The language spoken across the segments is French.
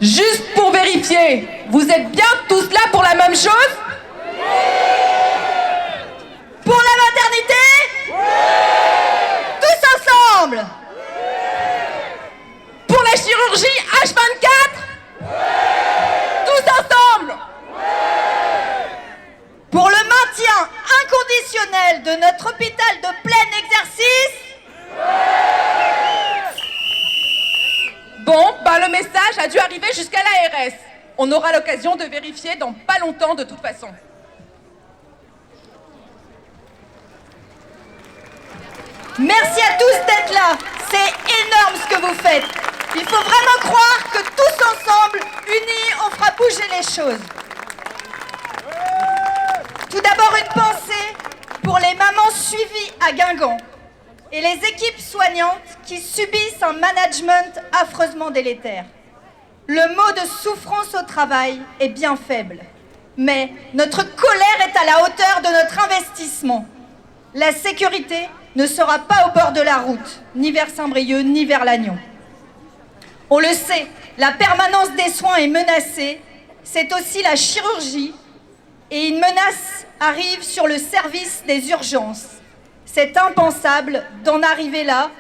Juste pour vérifier, vous êtes bien tous là pour la même chose? Pour la maternité? Tous ensemble? Pour la chirurgie H24? Tous ensemble? Pour le maintien inconditionnel de notre hôpital de plein exercice? Bon, le message a dû arriver jusqu'à l'ARS. On aura l'occasion de vérifier dans pas longtemps de toute façon. Merci à tous d'être là. C'est énorme ce que vous faites. Il faut vraiment croire que tous ensemble, unis, on fera bouger les choses. Tout d'abord, une pensée pour les mamans suivies à Guingamp et les équipes soignantes qui subissent un management affreusement délétère. Le mot de souffrance au travail est bien faible, mais notre colère est à la hauteur de notre investissement. La sécurité ne sera pas au bord de la route, ni vers Saint-Brieuc, ni vers Lannion. On le sait, la permanence des soins est menacée, c'est aussi la chirurgie, et une menace arrive sur le service des urgences. C'est impensable d'en arriver là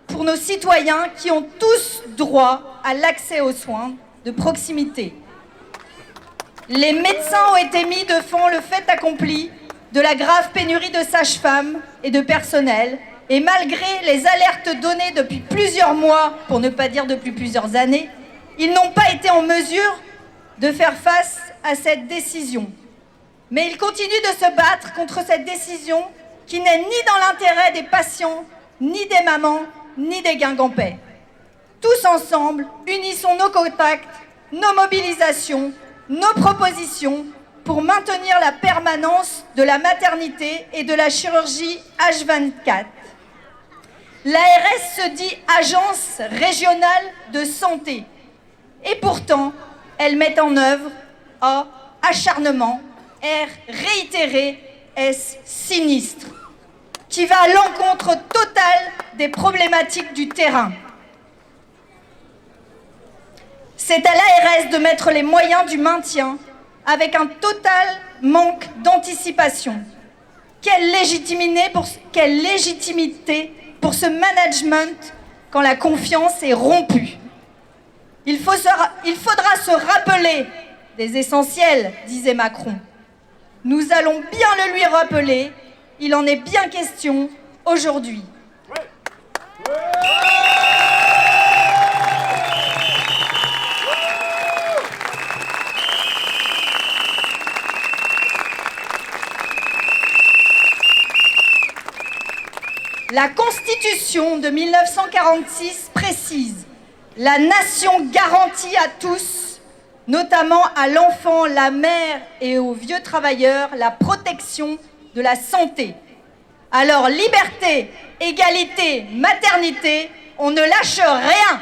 pour nos citoyens qui ont tous droit à l'accès aux soins de proximité. Les médecins ont été mis devant le fait accompli de la grave pénurie de sages-femmes et de personnel, et malgré les alertes données depuis plusieurs mois, pour ne pas dire depuis plusieurs années, ils n'ont pas été en mesure de faire face à cette décision. Mais ils continuent de se battre contre cette décision qui n'est ni dans l'intérêt des patients, ni des mamans, ni des Guingampais. Tous ensemble, unissons nos contacts, nos mobilisations, nos propositions pour maintenir la permanence de la maternité et de la chirurgie H24. L'ARS se dit Agence régionale de santé. Et pourtant, elle met en œuvre A, acharnement, R, réitéré, S, sinistre, qui va à l'encontre totale des problématiques du terrain. C'est à l'ARS de mettre les moyens du maintien avec un total manque d'anticipation. Quelle légitimité pour ce management quand la confiance est rompue? Il faudra se rappeler des essentiels, disait Macron. Nous allons bien le lui rappeler, il en est bien question aujourd'hui. La Constitution de 1946 précise « La nation garantit à tous, notamment à l'enfant, la mère et aux vieux travailleurs, la protection de la santé. » Alors, liberté, égalité, maternité, on ne lâche rien.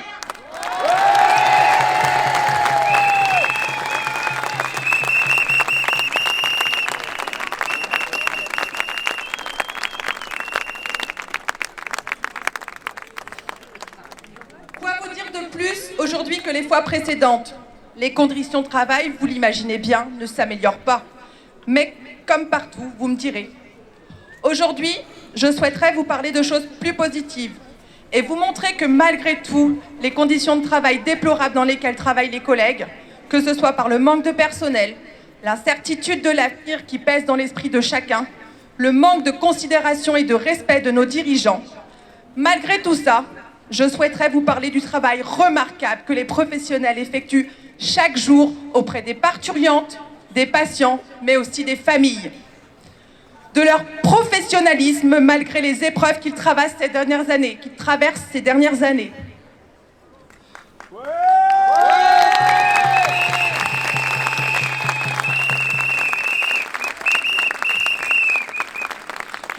Quoi vous dire de plus aujourd'hui que les fois précédentes? Les conditions de travail, vous l'imaginez bien, ne s'améliorent pas. Mais comme partout, vous me direz. Aujourd'hui, je souhaiterais vous parler de choses plus positives et vous montrer que malgré tout, les conditions de travail déplorables dans lesquelles travaillent les collègues, que ce soit par le manque de personnel, l'incertitude de l'avenir qui pèse dans l'esprit de chacun, le manque de considération et de respect de nos dirigeants, malgré tout ça, je souhaiterais vous parler du travail remarquable que les professionnels effectuent chaque jour auprès des parturientes, des patients, mais aussi des familles. De leur professionnalisme malgré les épreuves qu'ils traversent ces dernières années.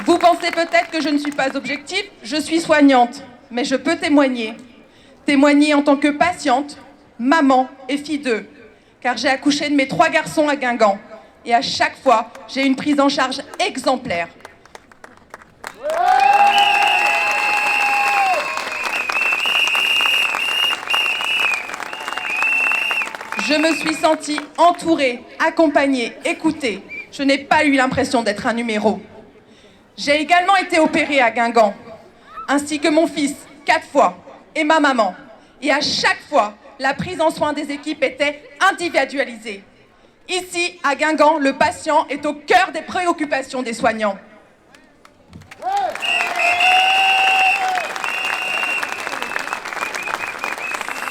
Vous pensez peut-être que je ne suis pas objective, je suis soignante, mais je peux témoigner. Témoigner en tant que patiente, maman et fille d'eux, car j'ai accouché de mes 3 garçons à Guingamp. Et à chaque fois, j'ai une prise en charge exemplaire. Je me suis sentie entourée, accompagnée, écoutée. Je n'ai pas eu l'impression d'être un numéro. J'ai également été opérée à Guingamp, ainsi que mon fils, 4 fois, et ma maman. Et à chaque fois, la prise en soin des équipes était individualisée. Ici, à Guingamp, le patient est au cœur des préoccupations des soignants.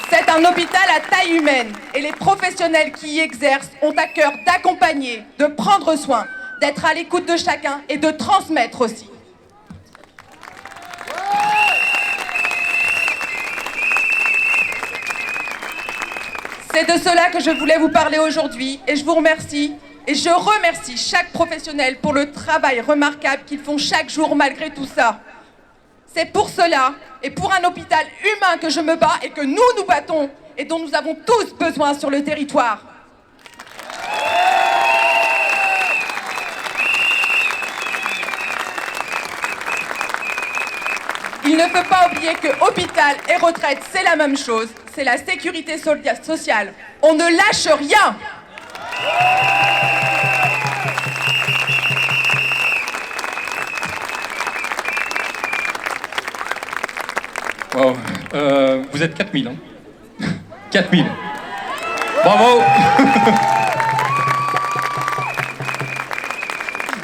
C'est un hôpital à taille humaine et les professionnels qui y exercent ont à cœur d'accompagner, de prendre soin, d'être à l'écoute de chacun et de transmettre aussi. C'est de cela que je voulais vous parler aujourd'hui et je vous remercie et je remercie chaque professionnel pour le travail remarquable qu'ils font chaque jour malgré tout ça. C'est pour cela et pour un hôpital humain que je me bats et que nous nous battons et dont nous avons tous besoin sur le territoire. Il ne faut pas oublier que hôpital et retraite, c'est la même chose. C'est la sécurité sociale. On ne lâche rien. Wow. Vous êtes 4000, hein. 4000. Bravo.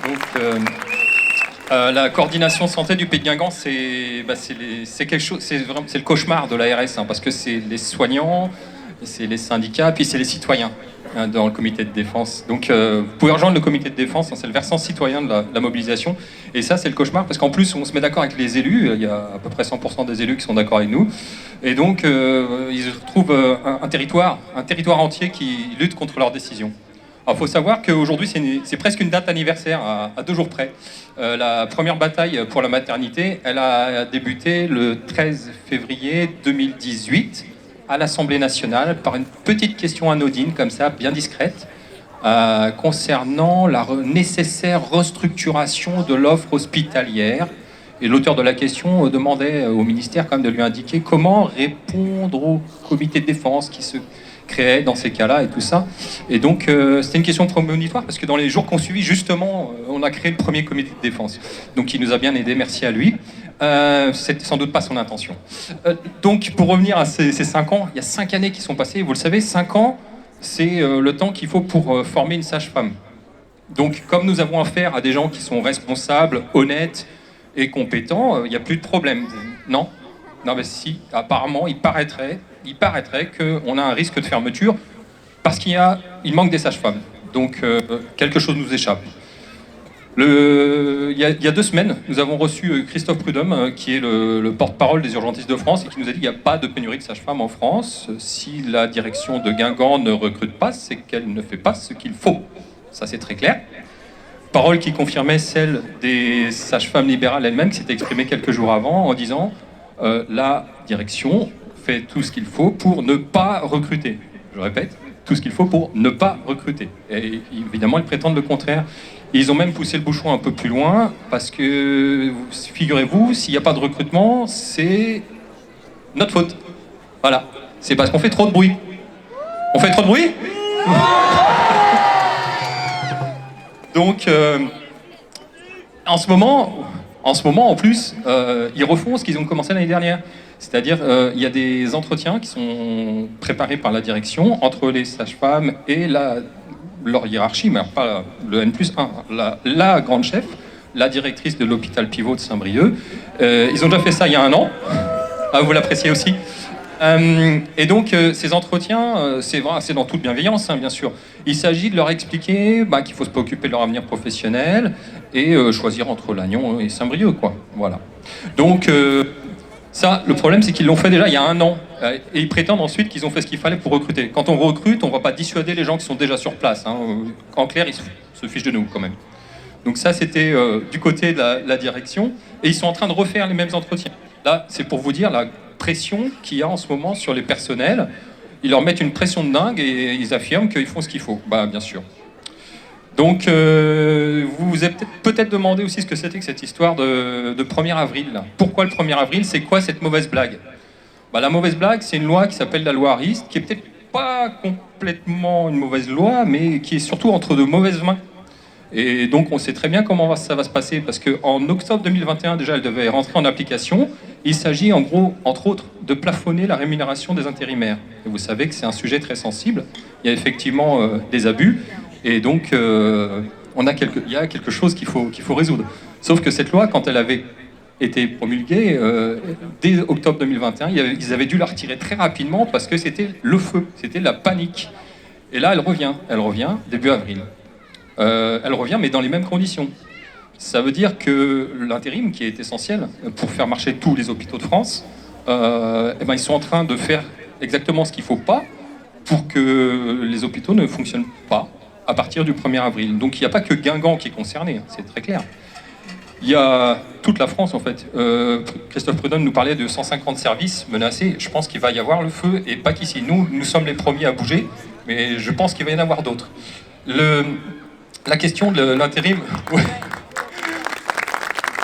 Donc, la coordination santé du Pays de Guingamp, c'est quelque chose, c'est le cauchemar de l'ARS, hein, parce que c'est les soignants, c'est les syndicats, puis c'est les citoyens, hein, dans le comité de défense. Donc, vous pouvez rejoindre le comité de défense, hein, c'est le versant citoyen de la mobilisation. Et ça, c'est le cauchemar, parce qu'en plus, on se met d'accord avec les élus. Il y a à peu près 100% des élus qui sont d'accord avec nous. Et donc, ils retrouvent un territoire entier qui lutte contre leurs décisions. Alors, il faut savoir qu'aujourd'hui, c'est presque une date anniversaire, à 2 jours près. La première bataille pour la maternité, elle a débuté le 13 février 2018 à l'Assemblée nationale par une petite question anodine, comme ça, bien discrète, concernant la nécessaire restructuration de l'offre hospitalière. Et l'auteur de la question demandait au ministère quand même de lui indiquer comment répondre au comité de défense qui se créait dans ces cas-là et tout ça. Et donc, c'était une question prémonitoire parce que dans les jours qu'on suivit, justement, on a créé le premier comité de défense. Donc, il nous a bien aidé, merci à lui. C'était sans doute pas son intention. Donc, pour revenir à ces 5 ans, il y a 5 années qui sont passées. Vous le savez, 5 ans, c'est le temps qu'il faut pour former une sage-femme. Donc, comme nous avons affaire à des gens qui sont responsables, honnêtes et compétents, il n'y a plus de problème. Non ? Non, mais si, apparemment, il paraîtrait qu'on a un risque de fermeture parce qu'il manque des sages-femmes. Donc, quelque chose nous échappe. Il y a 2 semaines, nous avons reçu Christophe Prudhomme, qui est le porte-parole des urgentistes de France, et qui nous a dit qu'il n'y a pas de pénurie de sages-femmes en France. Si la direction de Guingamp ne recrute pas, c'est qu'elle ne fait pas ce qu'il faut. Ça, c'est très clair. Parole qui confirmait celle des sages-femmes libérales elles-mêmes, qui s'étaient exprimées quelques jours avant, en disant la direction fait tout ce qu'il faut pour ne pas recruter. Je répète, tout ce qu'il faut pour ne pas recruter. Et évidemment, ils prétendent le contraire. Et ils ont même poussé le bouchon un peu plus loin, parce que, figurez-vous, s'il n'y a pas de recrutement, c'est notre faute. Voilà. C'est parce qu'on fait trop de bruit. On fait trop de bruit ? Donc, en ce moment, en plus, ils refont ce qu'ils ont commencé l'année dernière. C'est-à-dire, il y a des entretiens qui sont préparés par la direction entre les sages-femmes et leur hiérarchie, mais pas le N+1, la grande chef, la directrice de l'hôpital pivot de Saint-Brieuc. Ils ont déjà fait ça il y a 1 an. Ah, vous l'appréciez aussi. Et donc, ces entretiens, c'est dans toute bienveillance, hein, bien sûr. Il s'agit de leur expliquer qu'il faut se préoccuper de leur avenir professionnel et choisir entre Lannion et Saint-Brieuc, quoi. Voilà. Donc, ça, le problème, c'est qu'ils l'ont fait déjà il y a 1 an. Et ils prétendent ensuite qu'ils ont fait ce qu'il fallait pour recruter. Quand on recrute, on ne va pas dissuader les gens qui sont déjà sur place, hein. En clair, ils se fichent de nous, quand même. Donc ça, c'était du côté de la direction. Et ils sont en train de refaire les mêmes entretiens. Là, c'est pour vous dire la pression qu'il y a en ce moment sur les personnels. Ils leur mettent une pression de dingue et ils affirment qu'ils font ce qu'il faut. Bien sûr. Donc, vous vous êtes peut-être demandé aussi ce que c'était que cette histoire de 1er avril. Là. Pourquoi le 1er avril ? C'est quoi cette mauvaise blague ? La mauvaise blague, c'est une loi qui s'appelle la loi Arist, qui est peut-être pas complètement une mauvaise loi, mais qui est surtout entre de mauvaises mains. Et donc on sait très bien comment ça va se passer, parce qu'en octobre 2021, déjà, elle devait rentrer en application. Il s'agit en gros, entre autres, de plafonner la rémunération des intérimaires. Et vous savez que c'est un sujet très sensible. Il y a effectivement des abus, et donc il y a quelque chose qu'il faut résoudre. Sauf que cette loi, quand elle avait été promulguée, dès octobre 2021, ils avaient dû la retirer très rapidement parce que c'était le feu, c'était la panique. Et là, elle revient début avril. Elle revient, mais dans les mêmes conditions. Ça veut dire que l'intérim, qui est essentiel pour faire marcher tous les hôpitaux de France, ils sont en train de faire exactement ce qu'il ne faut pas pour que les hôpitaux ne fonctionnent pas à partir du 1er avril. Donc il n'y a pas que Guingamp qui est concerné, c'est très clair. Il y a toute la France, en fait. Christophe Prudhomme nous parlait de 150 services menacés. Je pense qu'il va y avoir le feu, et pas qu'ici. Nous sommes les premiers à bouger, mais je pense qu'il va y en avoir d'autres. La question de l'intérim, ouais.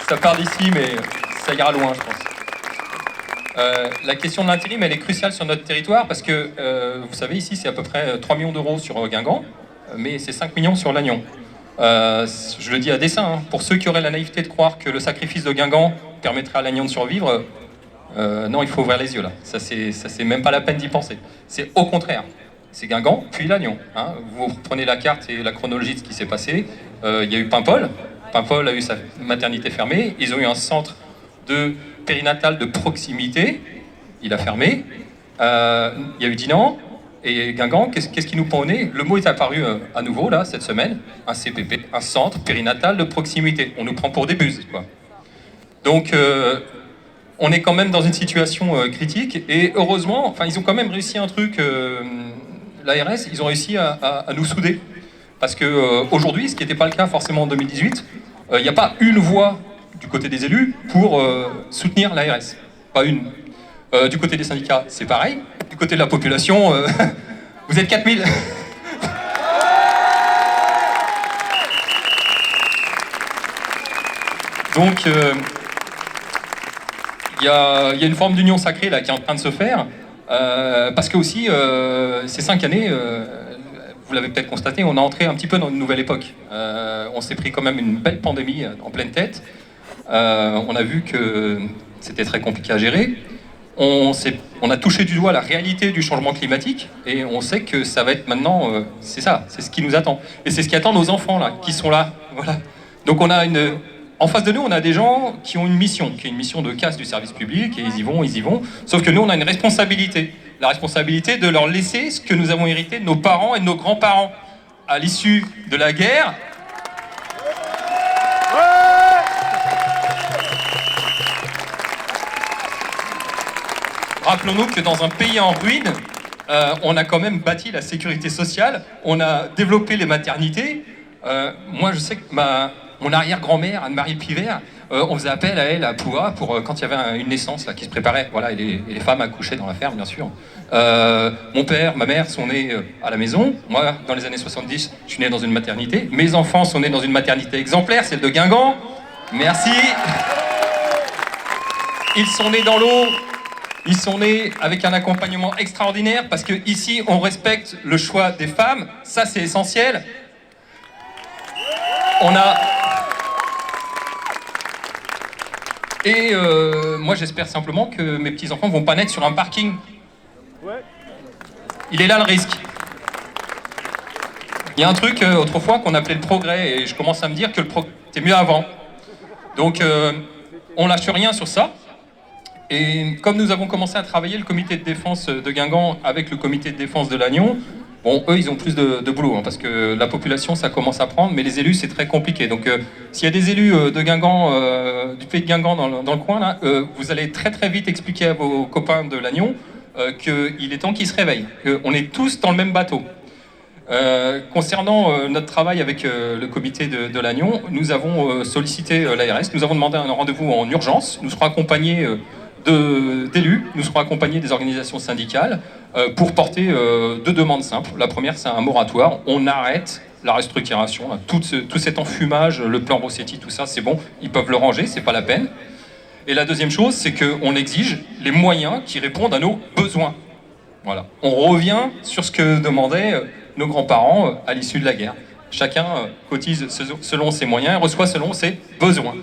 Ça part d'ici, mais ça ira loin, je pense. La question de l'intérim, elle est cruciale sur notre territoire, parce que, vous savez, ici, c'est à peu près 3 millions d'euros sur Guingamp, mais c'est 5 millions sur Lannion. Je le dis à dessein, hein, pour ceux qui auraient la naïveté de croire que le sacrifice de Guingamp permettrait à Lannion de survivre, non, il faut ouvrir les yeux, là. Ça, c'est même pas la peine d'y penser. C'est au contraire. C'est Guingamp, puis Lannion. Hein. Vous prenez la carte et la chronologie de ce qui s'est passé. Il y a eu Paimpol. Paimpol a eu sa maternité fermée. Ils ont eu un centre de périnatal de proximité. Il a fermé. Il y a eu Dinan. Et Guingamp, qu'est-ce qui nous prend au nez? Le mot est apparu à nouveau, là, cette semaine. Un CPP, un centre périnatal de proximité. On nous prend pour des buses, quoi. Donc, on est quand même dans une situation critique. Et heureusement, ils ont quand même réussi un truc... L'ARS, ils ont réussi à nous souder. Parce qu'aujourd'hui, ce qui n'était pas le cas forcément en 2018, il n'y a pas une voix du côté des élus pour soutenir l'ARS. Pas une. Du côté des syndicats, c'est pareil. Du côté de la population, vous êtes 4000. Donc, il y a une forme d'union sacrée là, qui est en train de se faire. Parce que aussi, ces 5 années, vous l'avez peut-être constaté, on est entré un petit peu dans une nouvelle époque. On s'est pris quand même une belle pandémie en pleine tête. On a vu que c'était très compliqué à gérer. On a touché du doigt la réalité du changement climatique et on sait que ça va être maintenant, c'est ça, c'est ce qui nous attend. Et c'est ce qui attend nos enfants là, qui sont là. Voilà. Donc en face de nous, on a des gens qui ont une mission, qui est une mission de casse du service public, et ils y vont. Sauf que nous, on a une responsabilité. La responsabilité de leur laisser ce que nous avons hérité de nos parents et de nos grands-parents. À l'issue de la guerre... Rappelons-nous que dans un pays en ruine, on a quand même bâti la sécurité sociale, on a développé les maternités. Moi, je sais que mon arrière-grand-mère, Anne-Marie Pivert, on faisait appel à elle à Ploua pour quand il y avait une naissance là, qui se préparait. Voilà, et les femmes accouchaient dans la ferme, bien sûr. Mon père, ma mère sont nés à la maison. Moi, dans les années 70, je suis né dans une maternité. Mes enfants sont nés dans une maternité exemplaire, celle de Guingamp. Merci. Ils sont nés dans l'eau. Ils sont nés avec un accompagnement extraordinaire parce qu'ici, on respecte le choix des femmes. Ça, c'est essentiel. Et moi, j'espère simplement que mes petits-enfants vont pas naître sur un parking. Il est là le risque. Il y a un truc autrefois qu'on appelait le progrès et je commence à me dire que c'était mieux avant. Donc, on lâche rien sur ça. Et comme nous avons commencé à travailler le comité de défense de Guingamp avec le comité de défense de Lannion, bon, eux, ils ont plus de boulot, hein, parce que la population, ça commence à prendre, mais les élus, c'est très compliqué. Donc, s'il y a des élus de Guingamp, du pays de Guingamp dans le coin, là, vous allez très très vite expliquer à vos copains de Lannion qu'il est temps qu'ils se réveillent, qu'on est tous dans le même bateau. Concernant notre travail avec le comité de Lannion, nous avons sollicité l'ARS, nous avons demandé un rendez-vous en urgence, nous serons accompagnés d'élus, nous serons accompagnés des organisations syndicales pour porter 2 demandes simples. La première, c'est un moratoire. On arrête la restructuration, là, tout cet enfumage, le plan Rossetti, tout ça, c'est bon, ils peuvent le ranger, c'est pas la peine. Et la deuxième chose, c'est qu'on exige les moyens qui répondent à nos besoins. Voilà. On revient sur ce que demandaient nos grands-parents à l'issue de la guerre. Chacun cotise selon ses moyens et reçoit selon ses besoins.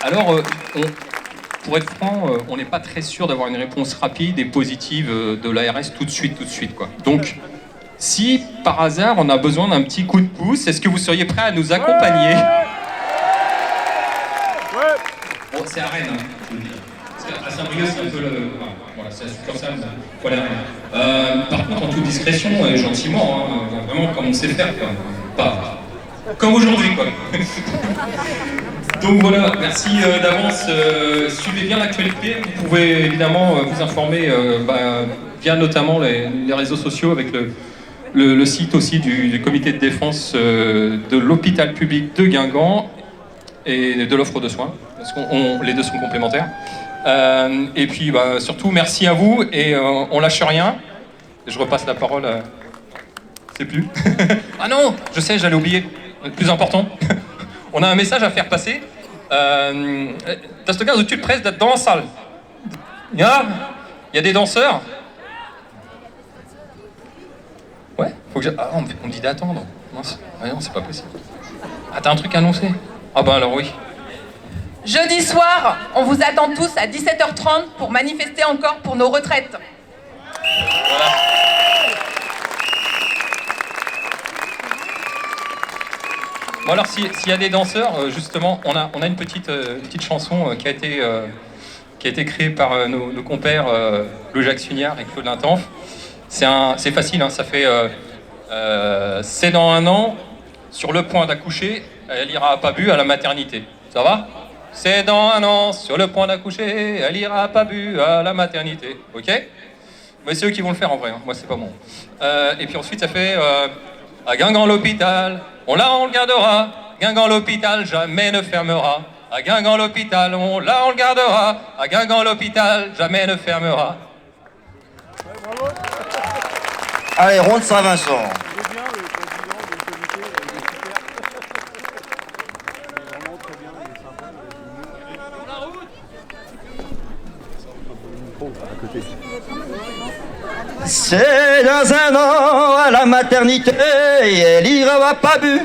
Alors, pour être franc, on n'est pas très sûr d'avoir une réponse rapide et positive de l'ARS tout de suite, quoi. Donc, si par hasard on a besoin d'un petit coup de pouce, est-ce que vous seriez prêts à nous accompagner? Bon, c'est à Rennes, hein, je vous le dis. À Saint-Brieuc, c'est un peu le... Voilà, c'est la succursale, faut aller à Rennes. Par contre, en toute discrétion et gentiment, hein, vraiment comme on sait faire, quoi. Pas comme aujourd'hui, quoi. Donc voilà, merci d'avance. Suivez bien l'actualité. Vous pouvez évidemment vous informer via notamment les réseaux sociaux avec le site aussi du comité de défense de l'hôpital public de Guingamp et de l'offre de soins, parce que les deux sont complémentaires. Et puis surtout, merci à vous et on lâche rien. Je repasse la parole à... Je sais plus. Ah non, je sais, j'allais oublier. Le plus important. On a un message à faire passer. T'as ce cas où tu te presses d'être dans la salle. Il y a des danseurs. Ouais, faut que on me dit d'attendre. Mince. Ah non, c'est pas possible. Ah, t'as un truc à annoncer? Ah bah alors oui. Jeudi soir, on vous attend tous à 17h30 pour manifester encore pour nos retraites. Voilà. Bon alors s'il y a des danseurs, justement, on a une petite chanson qui a été créée par nos compères Lou Jacques Sugnard et Claude Lintanff. C'est facile, hein, ça fait c'est dans un an, sur le point d'accoucher, elle ira pas bu à la maternité. Ça va? C'est dans un an, sur le point d'accoucher, elle ira pas bu à la maternité. Ok? Mais c'est eux qui vont le faire en vrai, hein. Moi c'est pas bon. Et puis ensuite ça fait à Guingamp l'hôpital, on le gardera. Guingamp l'hôpital jamais ne fermera. À Guingamp l'hôpital, on le gardera. À Guingamp l'hôpital jamais ne fermera. Allez, ronde Saint-Vincent. C'est dans un an à la maternité, elle ira pas bu.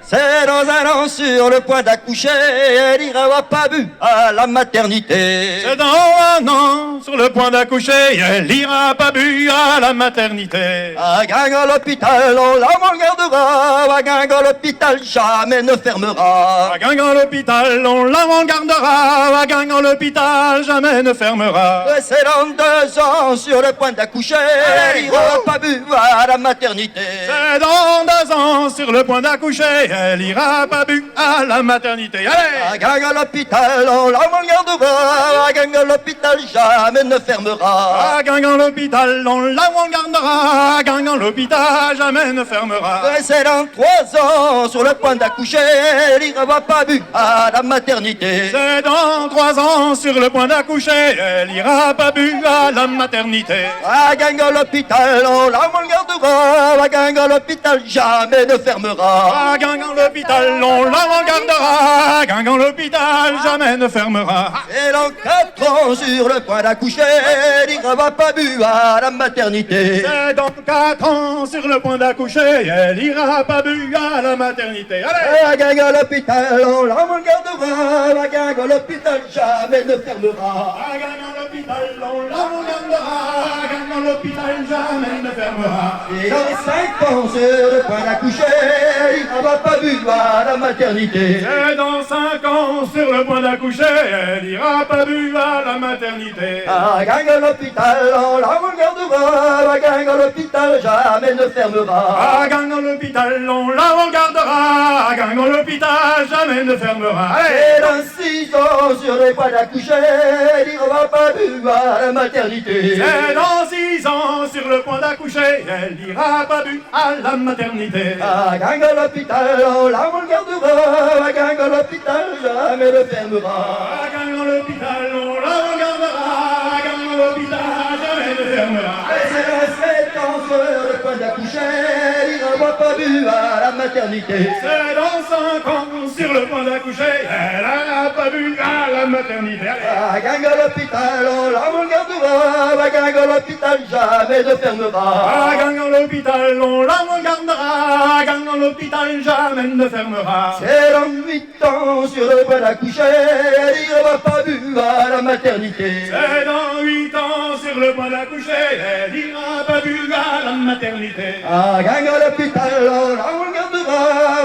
C'est dans un an sur le point d'accoucher, elle ira pas bu à la maternité. C'est dans un an sur le point d'accoucher, elle ira pas bu à la maternité. À Guingamp l'hôpital, on la gardera. À Guingamp l'hôpital, jamais ne fermera. À Guingamp l'hôpital, on l'avant-gardera. À Guingamp l'hôpital, jamais ne fermera. C'est dans 2 ans sur le point d'accoucher, elle ira pas bu à la maternité. C'est dans 2 ans sur le point d'accoucher, elle ira pas bu à la maternité. Allez! À Guingamp l'hôpital, on l'avant-gardera. À Guingamp l'hôpital, jamais ne fermera. À Guingamp l'hôpital, on l'avant-gardera. À Guingamp l'hôpital, jamais ne fermera. C'est dans 3 ans sur le point d'accoucher, elle ira pas bu à la maternité. C'est dans 3 ans sur le point d'accoucher, elle ira pas bu à la maternité. À Guingamp l'hôpital, on l'avant-gardera. À Guingamp l'hôpital, jamais ne fermera. À Guingamp l'hôpital, on l'avant-gardera. À Guingamp l'hôpital, jamais ne fermera. Et dans 4 ans sur le point d'accoucher, elle ira pas bu à la maternité. C'est dans 4 ans sur le point d'accoucher, elle ira pas bu à la maternité. Allez! À Guingamp l'hôpital, on l'avant-gardera. À Guingamp l'hôpital, jamais ne fermera. À Guingamp l'hôpital, on l'avant-gardera. À Guingamp l'hôpital, jamais ne fermera. Et dans 5 ans sur le point d'accoucher, elle ira pas bu à la maternité. C'est dans 5 ans sur le point d'accoucher, elle ira pas bu à la maternité. À Guingamp l'hôpital, on l'avant-gardera. À Guingamp l'hôpital, jamais ne fermera. À Guingamp l'hôpital, on l'avant-gardera. À Guingamp l'hôpital, jamais ne fermera. Allez! Et dans 6 ans sur le point d'accoucher, elle ira pas bu à la maternité. C'est dans 6 ans sur le point d'accoucher, elle ira pas bu à la maternité. À Guingamp l'hôpital, on l'avant-gardera. À Guingamp l'hôpital, jamais ne fermera. À Guingamp l'hôpital, on l'avant-gardera. À Guingamp l'hôpital, jamais ne fermera. Et c'est dans 7 ans sur le point d'accoucher, elle ira n'aura pas bu à la maternité. C'est dans 5 ans, sur le point d'accoucher, elle n'a pas bu à la maternité. À gang à l'hôpital, on la regardera. À gang à l'hôpital, jamais ne fermera. À gang dans l'hôpital, on la regardera. À gang dans l'hôpital, jamais ne fermera. C'est dans 8 ans, sur le point d'accoucher, elle n'ira pas bu à la maternité. C'est dans 8 ans, sur le point d'accoucher, elle n'ira pas bu à la maternité. À gang à l'hôpital, on la regardera.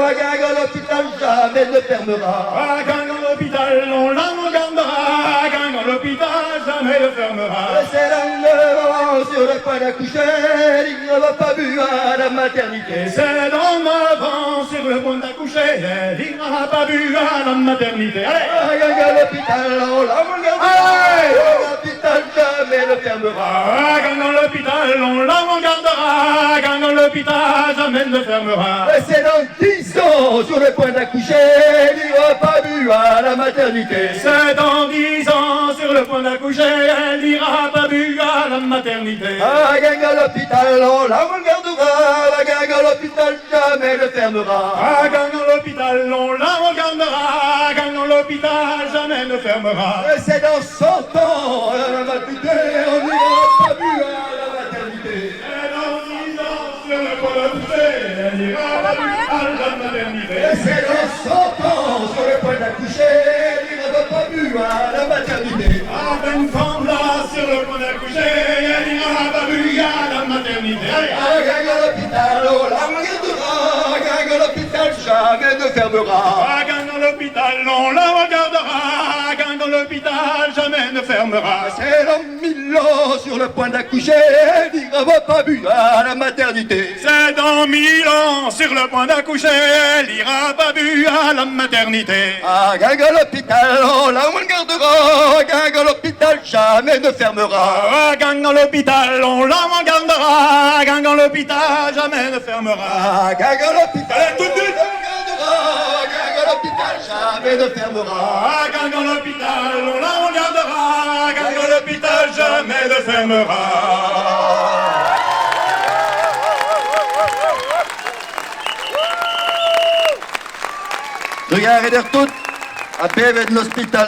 À gang à l'hôpital, jamais ne fermera. À gang dans l'hôpital, on la regardera. À gang dans l'hôpital, jamais ne fermera. C'est dans 9 ans, sur le point d'accoucher, elle n'ira pas bu à la maternité. C'est dans 9 ans, sur le point d'accoucher, elle n'ira pas bu à la maternité. Allez! À gang à l'hôpital, on la regardera. Allez! À l'hôpital, jamais ne fermera. À gang dans l'hôpital, on la regardera. À gang dans l'hôpital, jamais ne fermera. C'est dans 10 ans, sur le point d'accoucher, elle n'ira pas bu à la maternité. C'est dans 10 ans, sur le point d'accoucher, elle n'ira pas bu à la maternité. À gang à l'hôpital, on la regardera. À gang à l'hôpital, jamais ne fermera. À gang dans l'hôpital, on la regardera. À gang dans l'hôpital, jamais ne fermera. C'est dans 100 ans, à la maternité, on n'ira pas bu à la maternité. C'est dans 10 ans, sur le point d'accoucher, elle n'ira pas bu à la maternité. C'est dans 100 ans, sur le point d'accoucher, elle n'ira pas bu à la maternité. À peine femme là, sur le point d'accoucher, elle n'ira pas bu à la maternité. Allez! À gang à l'hôpital, on la regardera. À gang à l'hôpital, jamais ne fermera. À gang dans l'hôpital, on la regardera. À gang dans l'hôpital, jamais ne fermera. C'est dans 1000 ans, sur le point d'accoucher, elle n'ira pas bu à la maternité. C'est dans 1000 ans, sur le point d'accoucher, elle n'ira pas bu à la maternité. À gang à l'hôpital, on la regardera. À gang à l'hôpital, jamais ne fermera. À gang dans l'hôpital, on la regardera. À gang dans l'hôpital, jamais ne fermera. À gang à l'hôpital, Allez, tout de suite. on la regardera. À gang à l'hôpital, jamais ne fermera. À gang dans l'hôpital, on la regardera. À gang dans l'hôpital, jamais ne fermera. Regardez toutes, à Beven l'hôpital.